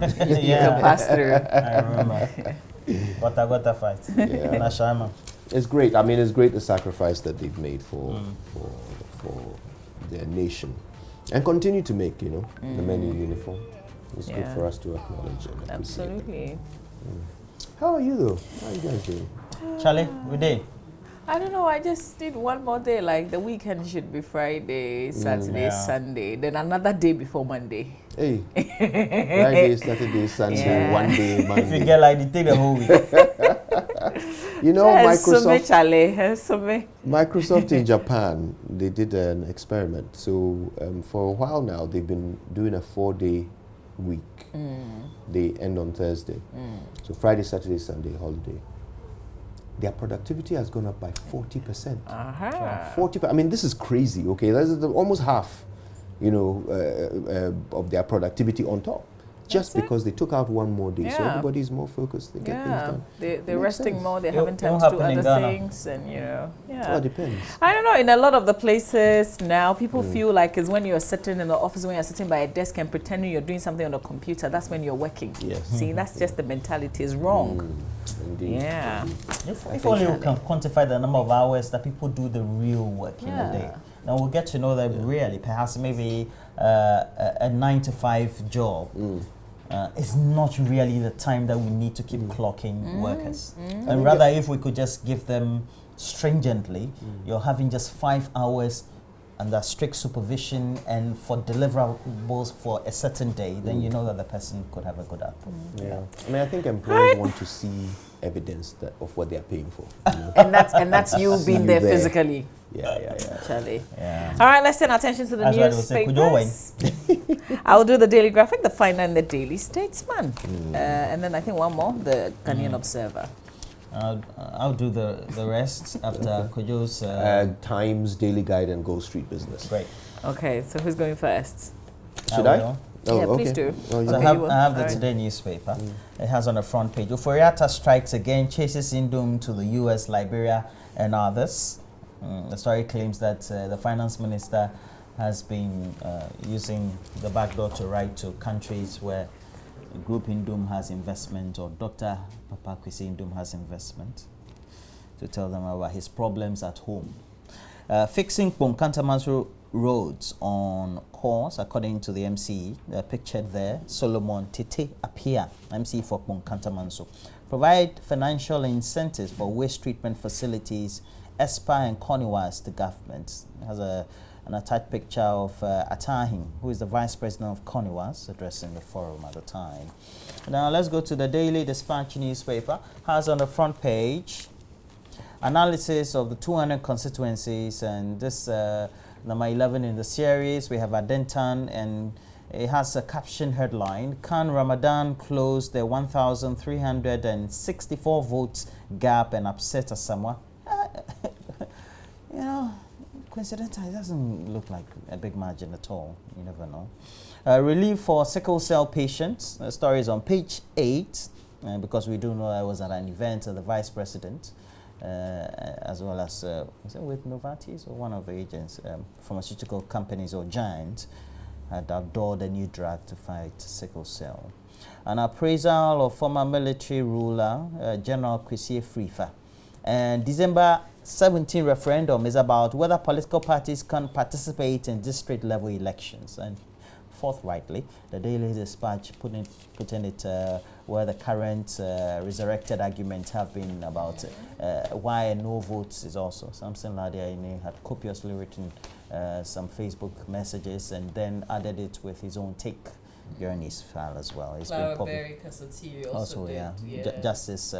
You can pass through. I remember. Gota fight. Yeah. It's great. I mean, it's great the sacrifice that they've made for their nation, and continue to make. You know, the men in uniform. It's good for us to acknowledge it. Absolutely. How are you though? How are you guys doing? Charlie, we did. I don't know, I just need one more day. Like the weekend should be Friday, Saturday, Sunday, then another day before Monday. Hey, Friday, Saturday, Sunday, one day, Monday. If you get like the take the whole week. You know, Microsoft in Japan, they did an experiment. So for a while now, they've been doing a 4-day week. They end on Thursday. So Friday, Saturday, Sunday, holiday. Their productivity has gone up by 40%. 40%. I mean, this is crazy. Okay, that's almost half, you know, of their productivity on top, just because they took out one more day. So everybody's more focused. They get things done. They're resting more. They're having time to do other things, and you know, Well, it depends. I don't know. In a lot of the places now, people feel like it's when you're sitting in the office, when you're sitting by a desk and pretending you're doing something on a computer. That's when you're working. Yes. See, that's just the mentality. Is wrong. Indeed. Yeah. If only we can quantify the number of hours that people do the real work in a day. Now we'll get to know that really, perhaps maybe a 9-to-5 job is not really the time that we need to keep clocking workers. And rather, if we could just give them stringently, you're having just 5 hours under strict supervision and for deliverables for a certain day, then you know that the person could have a good output. Yeah. I mean, I think employers want to see evidence of what they are paying for. You know? and that's you being there physically. Yeah. Charlie. Yeah. All right, let's turn our attention to the newspapers. I'll do the Daily Graphic, the Final, and the Daily Statesman. And then I think one more, the Ghanaian Observer. I'll do the rest after Kojo's Times, Daily Guide, and Gold Street Business. Great. Okay, so who's going first? Should I? Please do. Oh, So I have the Today newspaper. It has on the front page, Uforiatta strikes again, chases Indom to the US, Liberia, and others. The story claims that the finance minister has been using the back door to write to countries where Group Indom has investment, or Dr. Papa Kwesi Indom has investment, to tell them about his problems at home. Fixing Pumkantamanso roads on course, according to the MC, pictured there. Solomon Tete Apia, MC for Pumkantamanso. Provide financial incentives for waste treatment facilities, ESPA and CONIWAS to government. It has an attached picture of Atahin, who is the vice president of CONIWAS, addressing the forum at the time. Now let's go to the Daily Dispatch newspaper. Has on the front page analysis of the 200 constituencies, and this number 11 in the series. We have Adentan, and it has a caption headline: Can Ramadan close the 1,364 votes gap and upset Asamoah? You know, coincidentally, it doesn't look like a big margin at all. You never know. Relief for sickle cell patients. The story is on page 8, because we do know I was at an event of the vice president, as well as was it with Novartis or one of the agents, pharmaceutical companies or giants, had adored a new drug to fight sickle cell. An appraisal of former military ruler General Kwesi Frifa. And December 17 referendum is about whether political parties can participate in district level elections. And forthrightly, the Daily Dispatch putting it where the current resurrected arguments have been about why no votes is also. Samson Ladia had copiously written some Facebook messages and then added it with his own take during his file as well. It's been public. Also, Justice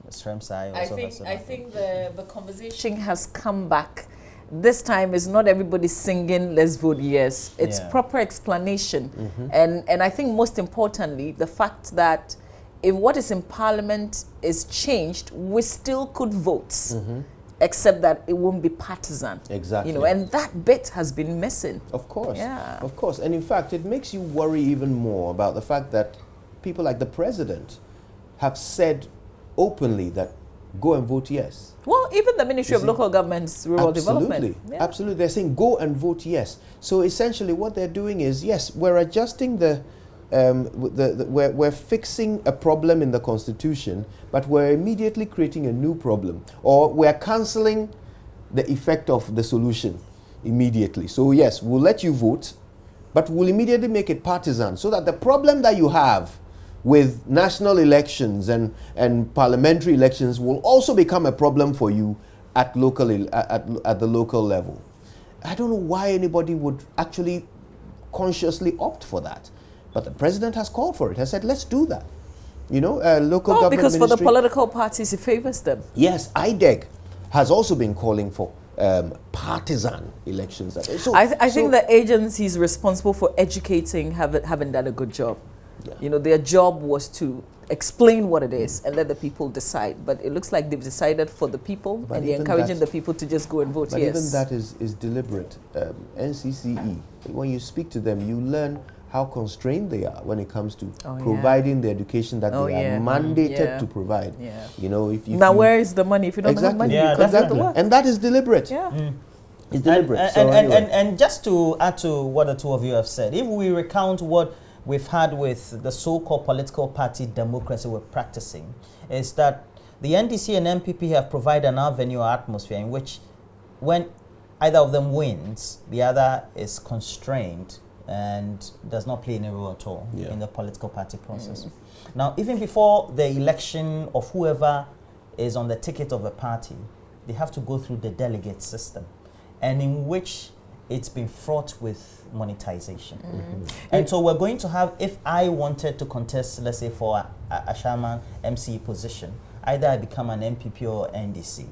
Sremsai also I think the conversation has come back. This time is not everybody singing let's vote yes. It's proper explanation. And I think most importantly, the fact that if what is in Parliament is changed, we still could vote. Except that it won't be partisan. Exactly. You know, and that bit has been missing. Of course. Yeah. Of course. And in fact, it makes you worry even more about the fact that people like the president have said openly that go and vote yes. Well, even the Ministry of Local Government's Rural Development. Yeah. Absolutely. They're saying go and vote yes. So essentially what they're doing is, yes, we're adjusting the we're fixing a problem in the Constitution, but we're immediately creating a new problem, or we're cancelling the effect of the solution immediately. So yes, we'll let you vote, but we'll immediately make it partisan, so that the problem that you have with national elections and parliamentary elections will also become a problem for you at the local level. I don't know why anybody would actually consciously opt for that. But the president has called for it, has said, let's do that. You know, local government because ministry, for the political parties, it favors them. Yes, IDEG has also been calling for partisan elections. So, I think the agencies responsible for educating haven't done a good job. Yeah. You know, their job was to explain what it is and let the people decide. But it looks like they've decided for the people, But and they're even encouraging the people to just go and vote. But Yes. even that is deliberate. NCCE, when you speak to them, you learn how constrained they are when it comes to providing the education that they are mandated to provide. Yeah. You know, if you now where is the money? If you don't have money, you can't do the work. And that is deliberate. Yeah. It's deliberate. And just to add to what the two of you have said, if we recount what we've had with the so-called political party democracy we're practicing, is that the NDC and MPP have provided an avenue or atmosphere in which when either of them wins, the other is constrained and does not play any role at all in the political party process. Now, even before the election of whoever is on the ticket of a party, they have to go through the delegate system, and in which it's been fraught with monetization. And so we're going to have, if I wanted to contest, let's say for a Shaman MC position, either I become an MPP or NDC.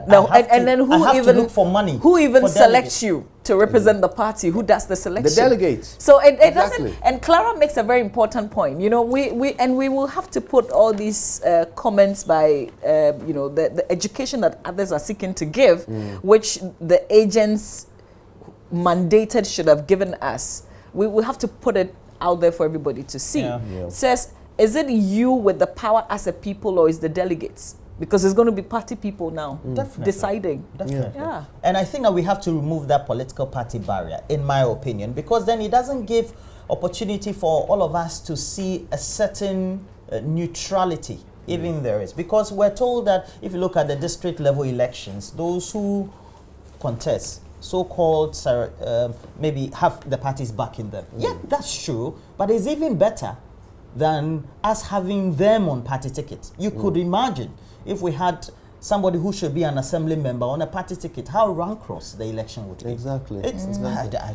Now, and then who even look for money? Who even selects delegates. you to represent the party? Who does the selection? The delegates. So it doesn't. And Clara makes a very important point. You know, we will have to put all these comments by you know, the education that others are seeking to give, which the agents mandated should have given us. We will have to put it out there for everybody to see. It says, is it you with the power as a people, or is the delegates? Because it's going to be party people now deciding. Definitely. Yeah. And I think that we have to remove that political party barrier, in my opinion, because then it doesn't give opportunity for all of us to see a certain neutrality, even there is. Because we're told that if you look at the district level elections, those who contest, so-called maybe have the parties backing them. Yeah, that's true, but it's even better than us having them on party tickets. You could imagine if we had somebody who should be an assembly member on a party ticket, how rancorous the election would be. Exactly. I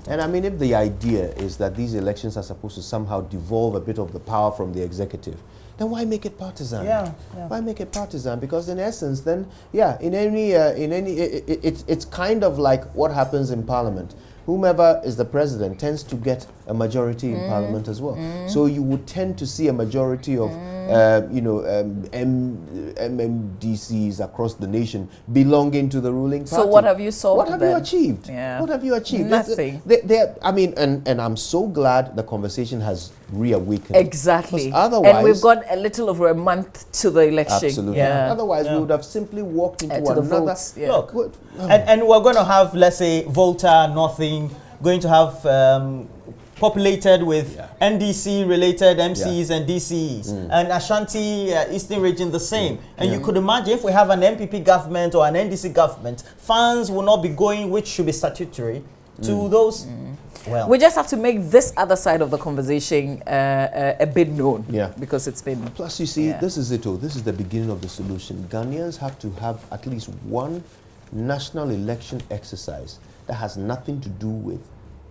and I mean, if the idea is that these elections are supposed to somehow devolve a bit of the power from the executive, then why make it partisan? Why make it partisan? Because in essence, then, it's kind of like what happens in Parliament. Whomever is the president tends to get a majority in Parliament as well. So you would tend to see a majority of, MMDCs across the nation belonging to the ruling party. So what have you solved? What have you achieved? Yeah. What have you achieved? Nothing. And I'm so glad the conversation has reawakened. Exactly. Otherwise, and we've got a little over a month to the election. Absolutely. Otherwise, we would have simply walked into to the another. votes. Look, and we're going to have, let's say, Volta, Nothing, going to have populated with NDC-related MCs and DCs, and Ashanti Eastern Region the same. And you could imagine if we have an MPP government or an NDC government, funds will not be going, which should be statutory, to those. Well, we just have to make this other side of the conversation a bit known. Because it's been. Plus, you see, this is it. This is the beginning of the solution. Ghanaians have to have at least one national election exercise that has nothing to do with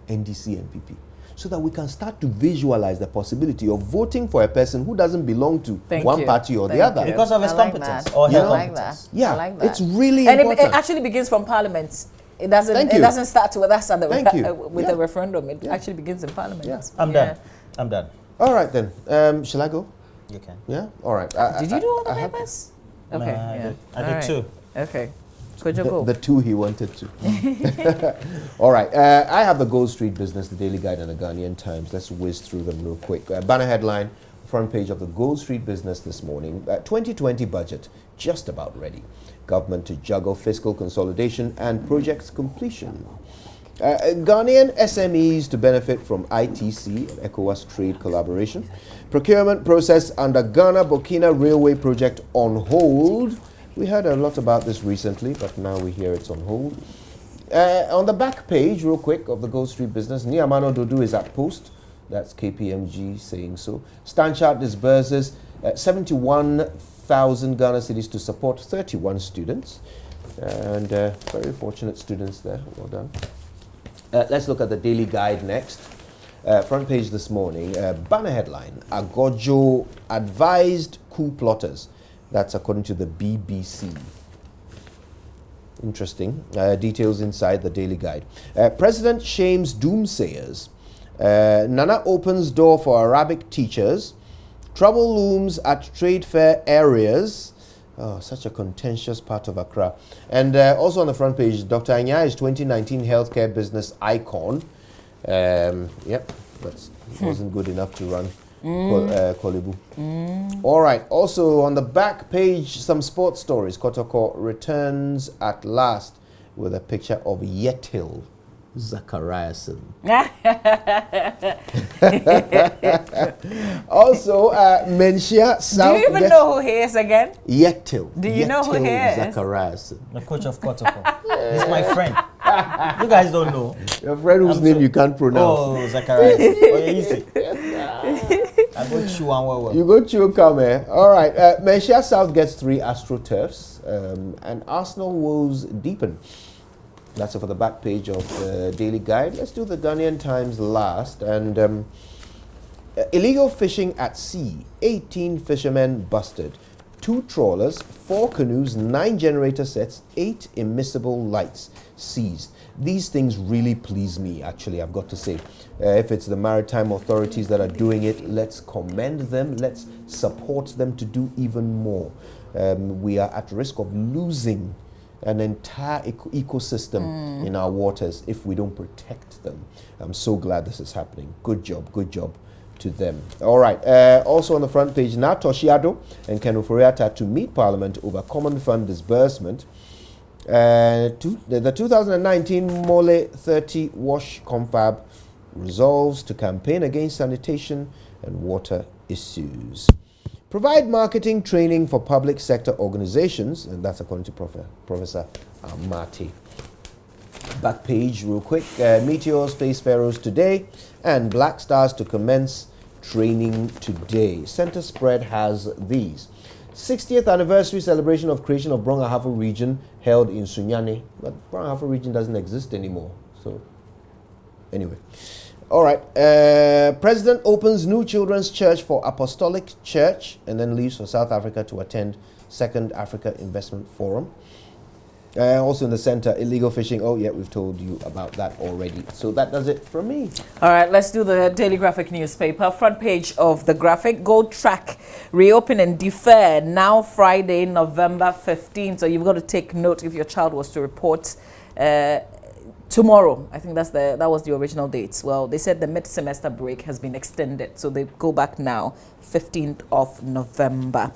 NDC MPP, so that we can start to visualize the possibility of voting for a person who doesn't belong to one party or the other. Because of his competence or her competence. Yeah, I like that. It's really and important. it actually begins from Parliament. It doesn't start with us with a referendum. It actually begins in Parliament. I'm done. I'm done. All right then. Shall I go? You can. Yeah. All right. Did you do all the papers? Okay. No, I did too. Okay. Could you go? The two he wanted to. All right. I have the Gold Street Business, the Daily Guide, and the Ghanaian Times. Let's whiz through them real quick. Banner headline, front page of the Gold Street Business this morning. 2020 budget just about ready. Government to juggle fiscal consolidation and projects completion. Ghanaian SMEs to benefit from ITC and ECOWAS trade collaboration. Procurement process under Ghana-Burkina Railway project on hold. We heard a lot about this recently, but now we hear it's on hold. On the back page, real quick, of the Gold Street Business, Niamano Dodo is at post. That's KPMG saying so. Stanchart disburses 71,000 Ghana cedis to support 31 students. And very fortunate students there. Well done. Let's look at the Daily Guide next. Front page this morning. Banner headline, Agojo advised coup plotters. That's according to the BBC. Interesting. Details inside the Daily Guide. President shames doomsayers. Nana opens door for Arabic teachers. Trouble looms at trade fair areas. Oh, such a contentious part of Accra. And also on the front page, Dr. Anya is 2019 healthcare business icon. Yep, that wasn't good enough to run Kolibu. All right, also on the back page, some sports stories. Kotoko returns at last with a picture of Yetil Zachariasen. Also, Menchia South. Do you even know who he is again? Yetil. Do you know who he is? Zachariasen. The coach of Kotoko. He's my friend. You guys don't know. Your friend whose name you can't pronounce. Oh, Zacharias. Oh, yeah, easy. I go chew and well. You go chew, come here. All right. Menchia South gets 3 AstroTurfs, and Arsenal woes deepen. That's it for the back page of the Daily Guide. Let's do the Ghanaian Times last. And illegal fishing at sea. 18 fishermen busted. 2 trawlers, 4 canoes, 9 generator sets, 8 immiscible lights seized. These things really please me, actually, I've got to say. If it's the maritime authorities that are doing it, let's commend them. Let's support them to do even more. We are at risk of losing an entire ecosystem in our waters if we don't protect them. I'm so glad this is happening. Good job to them. All right. Also on the front page, Natoshi Addo and Ken Ofori-Atta to meet Parliament over common fund disbursement. The 2019 Mole 30 Wash Confab resolves to campaign against sanitation and water issues. Provide marketing training for public sector organizations, and that's according to Professor Amati. Back page real quick. Meteor Space Pharaohs today, and Black Stars to commence training today. Center spread has these. 60th anniversary celebration of creation of Brong-Ahafo region held in Sunyani, but Brong-Ahafo region doesn't exist anymore. So, anyway. All right. President opens new children's church for Apostolic Church and then leaves for South Africa to attend Second Africa Investment Forum. Also in the center, illegal fishing. Oh, yeah, we've told you about that already. So that does it from me. All right, let's do the Daily Graphic newspaper. Front page of the Graphic. Gold track reopen and defer now Friday, November 15th. So you've got to take note if your child was to report tomorrow. I think that was the original dates. Well, they said the mid-semester break has been extended, so they go back now, 15th of November.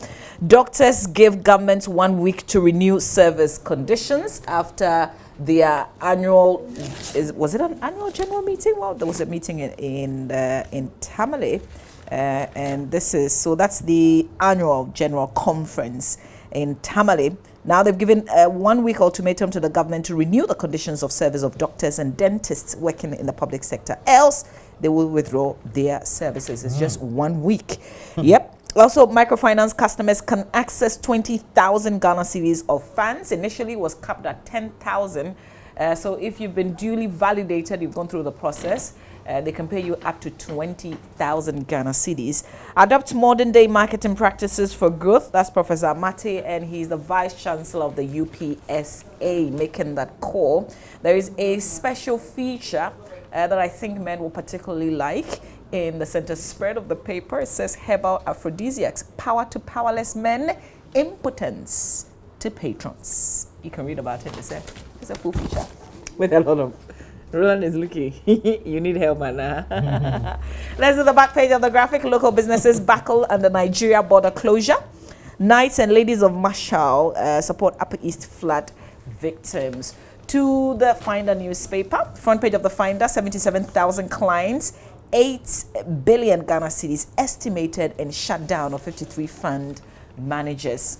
Doctors give government 1 week to renew service conditions after their annual. Was it an annual general meeting? Well, there was a meeting in Tamale, and that's the annual general conference in Tamale. Now they've given a 1 week ultimatum to the government to renew the conditions of service of doctors and dentists working in the public sector. Else, they will withdraw their services. It's just 1 week. Yep. Also, microfinance customers can access 20,000 Ghana cedis of funds. Initially, it was capped at 10,000. So if you've been duly validated, you've gone through the process, they can pay you up to 20,000 Ghana cedis. Adopt modern day marketing practices for growth. That's Professor Amati, and he's the Vice Chancellor of the UPSA, making that call. There is a special feature that I think men will particularly like in the center spread of the paper. It says herbal aphrodisiacs, power to powerless men, impotence to patrons. You can read about it. It's a full feature with a lot of. Roland is looking. You need help, man. Let's do the back page of the Graphic. Local businesses buckle under Nigeria border closure. Knights and Ladies of Marshall support Upper East flood victims. to the Finder newspaper. Front page of the Finder, 77,000 clients, 8 billion Ghana cedis estimated in shutdown of 53 fund managers.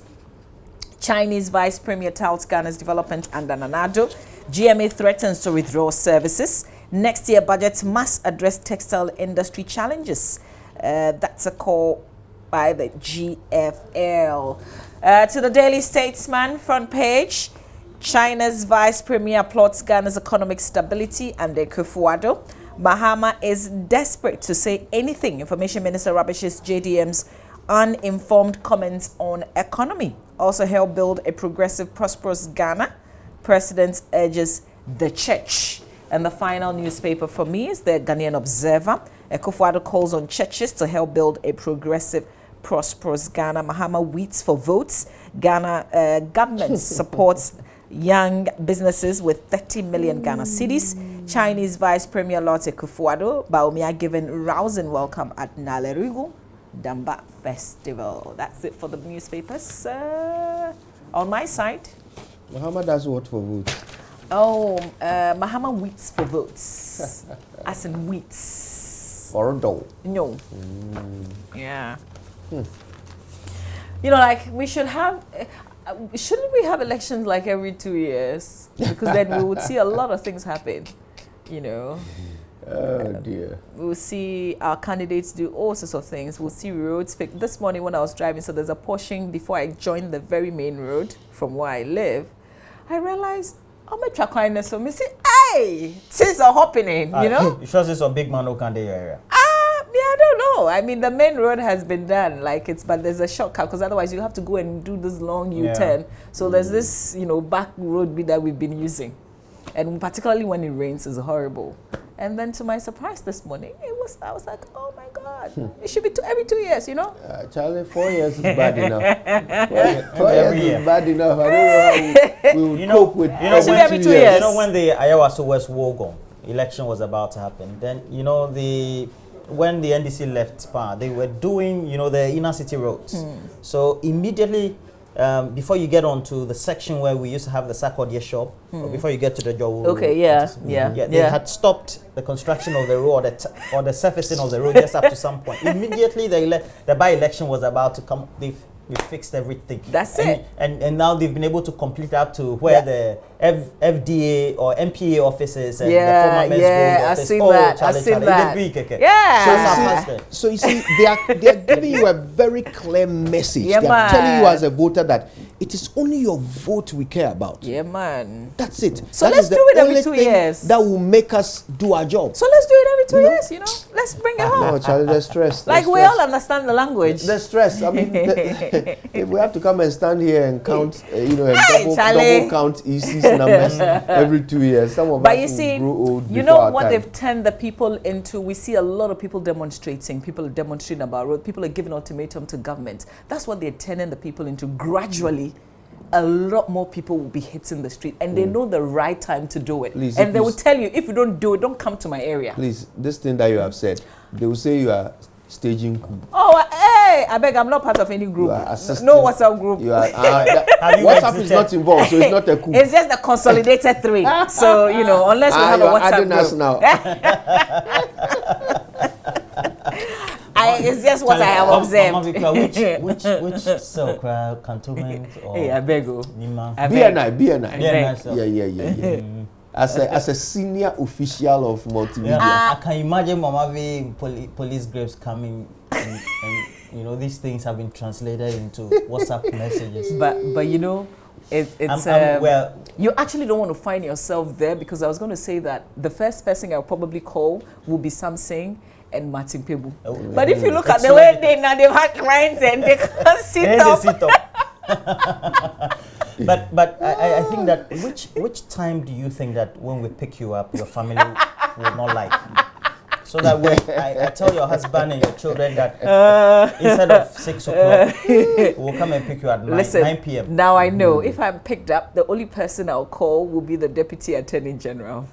Chinese Vice Premier touts Ghana's development under Nanado. GMA threatens to withdraw services. Next year budget must address textile industry challenges. That's a call by the GFL. To the Daily Statesman front page, China's Vice Premier plots Ghana's economic stability under Akufo-Addo. Mahama is desperate to say anything. Information Minister rubbishes JDM's uninformed comments on economy. Also help build a progressive, prosperous Ghana. President urges the church. And the final newspaper for me is the Ghanaian Observer. Akufo-Addo calls on churches to help build a progressive, prosperous Ghana. Mahama weeds for votes. Ghana government supports young businesses with 30 million Ghana cedis. Chinese Vice Premier Lord Akufo-Addo, Baumia given rousing welcome at Nalerigu Damba Festival. That's it for the newspapers. On my side. Mahama does what for votes? Oh, Mahama weeds for votes. As in wheats. Or a dough? No. Yeah. You know, like we should have... shouldn't we have elections like every 2 years? Because then we would see a lot of things happen, you know. Oh dear. We'll see our candidates do all sorts of things. We'll see roads fixed. This morning when I was driving, so there's a portion before I joined the very main road from where I live, I realized, oh my track line, so me say, hey, things are happening, you know? You sure this a big man who can do your area? Yeah, I don't know. I mean, the main road has been done, but there's a shortcut because otherwise you have to go and do this long U-turn. So there's this, back road that we've been using, and particularly when it rains, is horrible. And then to my surprise this morning, I was like, oh my God, it should be every 2 years, you know? Charlie, 4 years is bad enough. 4 years is bad enough. I don't know how we will cope with every 2 years. You know, when the Iowa to West Wogon election was about to happen, then, when the NDC left power, they were doing, the inner city roads. So immediately, before you get onto the section where we used to have the Sakodia shop, or before you get to the Joe. Okay, they had stopped the construction of the road or the surfacing of the road just up to some point. Immediately, the by-election was about to come. We fixed everything. That's it. And now they've been able to complete up to where the FDA or MPA offices and the former Men's Gold office. I've seen that. So you see, they are giving you a very clear message. They are telling you as a voter that it is only your vote we care about. Yeah, man. That's it. So that let's do it every 2 years. That will make us do our job. So let's do it every 2 years, Let's bring it home. No, Charlie, the stress. Like we all understand the language. The stress. I mean, if we have to come and stand here and count, and double count EC's numbers every 2 years, some of us will grow old. You know what they've turned the people into? We see a lot of people demonstrating. People are demonstrating about road. People are giving ultimatum to government. That's what they're turning the people into. Gradually, a lot more people will be hitting the street, and they know the right time to do it. Please, and they will tell you, if you don't do it, don't come to my area. Please, this thing that you have said, they will say you are staging coup. Oh, hey, I beg, I'm not part of any group. No WhatsApp group. WhatsApp is not involved, so it's not a coup. It's just the consolidated three. So, unless we have a WhatsApp group. Us now. It's just what I have observed. Which cell cantonment or hey, I beg you. BNI. Yeah. As a senior official of multimedia. I can imagine Mama V police graves coming and these things have been translated into WhatsApp messages. But it's you actually don't want to find yourself there, because I was going to say that the first person I'll probably call will be Samsung and Martin Pebu. But if you look at the way they've had clients and they can't sit up. But I think that which time do you think that when we pick you up, your family will not like? So that when I tell your husband and your children that instead of 6 o'clock, we'll come and pick you at 9 p.m. Now I know if I'm picked up, the only person I'll call will be the Deputy Attorney General.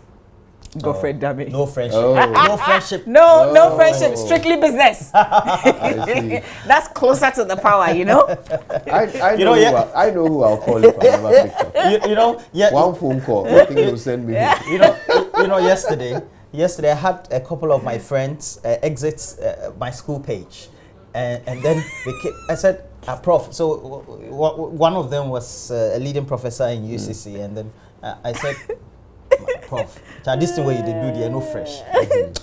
Godfred Dami. No friendship. Oh. No friendship. No friendship, strictly business. I That's closer to the power, you know. I know, I know who I'll call if I never picked up. You know, yeah. One phone call, I think he'll send me. You know, yesterday I had a couple of my friends exit my school page, and then I said, Prof. So one of them was a leading professor in UCC, and then I said, Prof, this thing where you did do the no fresh.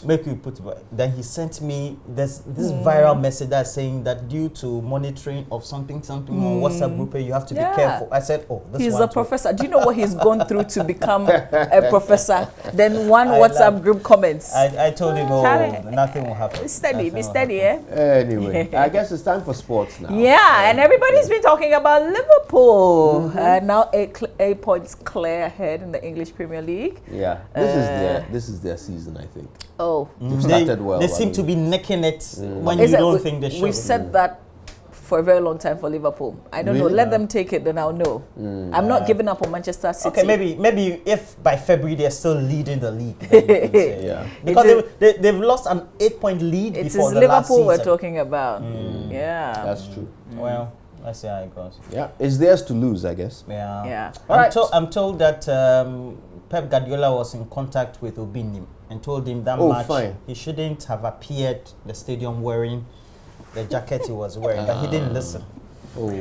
Make you put. Then he sent me this viral message that's saying that due to monitoring of something on WhatsApp group, you have to be careful. I said, oh, this he's a professor. Do you know what he's gone through to become a professor? Then one WhatsApp group comments. I told him, oh, nothing will happen. Be steady, eh? Anyway, I guess it's time for sports now. Yeah, and everybody's been talking about Liverpool. Now 8 points clear ahead in the English Premier League. Yeah, this is their season, I think. Oh, They've started well. They seem to be necking it when you don't think they should. We've said that for a very long time for Liverpool. I don't know. Let them take it, then I'll know. I'm not giving up on Manchester City. Okay, maybe if by February they're still leading the league, then you can say, yeah, because they've lost an 8-point lead before the last season. Liverpool we're talking about. Yeah, that's true. Well, let's see how it goes. Yeah, it's theirs to lose, I guess. Yeah. All I'm told that Pep Guardiola was in contact with Obinim and told him that match he shouldn't have appeared the stadium wearing the jacket he was wearing, but he didn't listen. Oh.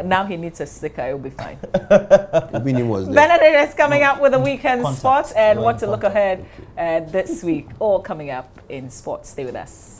Now he needs a sticker, it'll be fine. Obinim was there. Benedict is coming up with the weekend sports and what to look ahead this week. All coming up in sports. Stay with us.